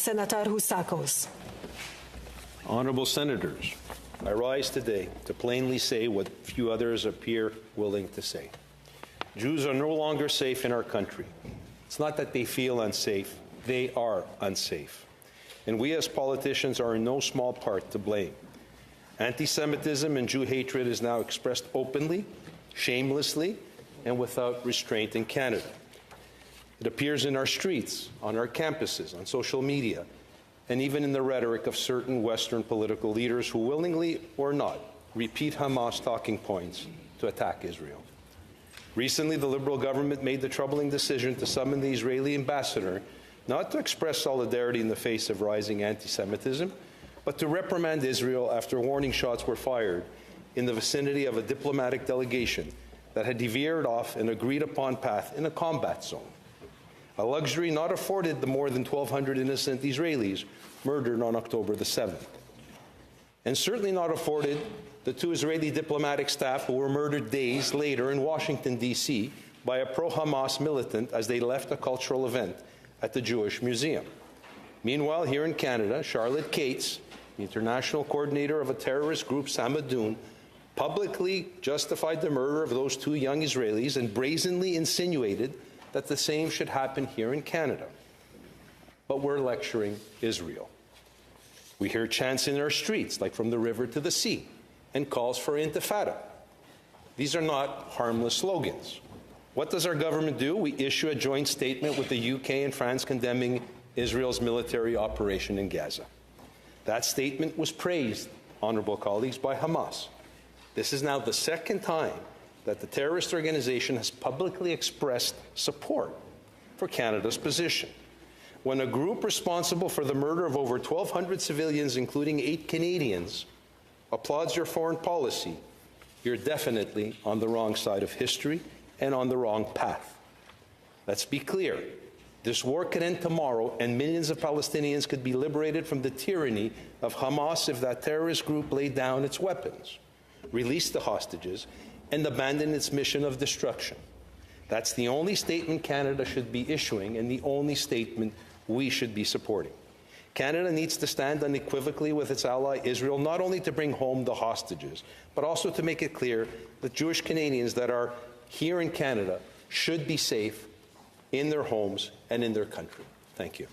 Senator Housakos. Honourable Senators, I rise today to plainly say what few others appear willing to say. Jews are no longer safe in our country. It's not that they feel unsafe, they are unsafe. And we as politicians are in no small part to blame. Anti-Semitism and Jew hatred is now expressed openly, shamelessly, and without restraint in Canada. It appears in our streets, on our campuses, on social media, and even in the rhetoric of certain Western political leaders who willingly or not repeat Hamas talking points to attack Israel. Recently, the Liberal government made the troubling decision to summon the Israeli ambassador not to express solidarity in the face of rising anti-Semitism, but to reprimand Israel after warning shots were fired in the vicinity of a diplomatic delegation that had veered off an agreed-upon path in a combat zone, a luxury not afforded the more than 1,200 innocent Israelis murdered on October the 7th, and certainly not afforded the 2 Israeli diplomatic staff who were murdered days later in Washington, D.C. by a pro-Hamas militant as they left a cultural event at the Jewish Museum. Meanwhile, here in Canada, Charlotte Cates, the international coordinator of a terrorist group, Samadoun, publicly justified the murder of those 2 young Israelis and brazenly insinuated that the same should happen here in Canada. But we're lecturing Israel. We hear chants in our streets, like from the river to the sea, and calls for intifada. These are not harmless slogans. What does our government do? We issue a joint statement with the UK and France condemning Israel's military operation in Gaza. That statement was praised, honourable colleagues, by Hamas. This is now the second time that the terrorist organization has publicly expressed support for Canada's position. When a group responsible for the murder of over 1,200 civilians, including 8 Canadians, applauds your foreign policy, you're definitely on the wrong side of history and on the wrong path. Let's be clear. This war could end tomorrow, and millions of Palestinians could be liberated from the tyranny of Hamas if that terrorist group laid down its weapons, released the hostages, and abandoned its mission of destruction. That's the only statement Canada should be issuing and the only statement we should be supporting. Canada needs to stand unequivocally with its ally Israel, not only to bring home the hostages, but also to make it clear that Jewish Canadians that are here in Canada should be safe in their homes and in their country. Thank you.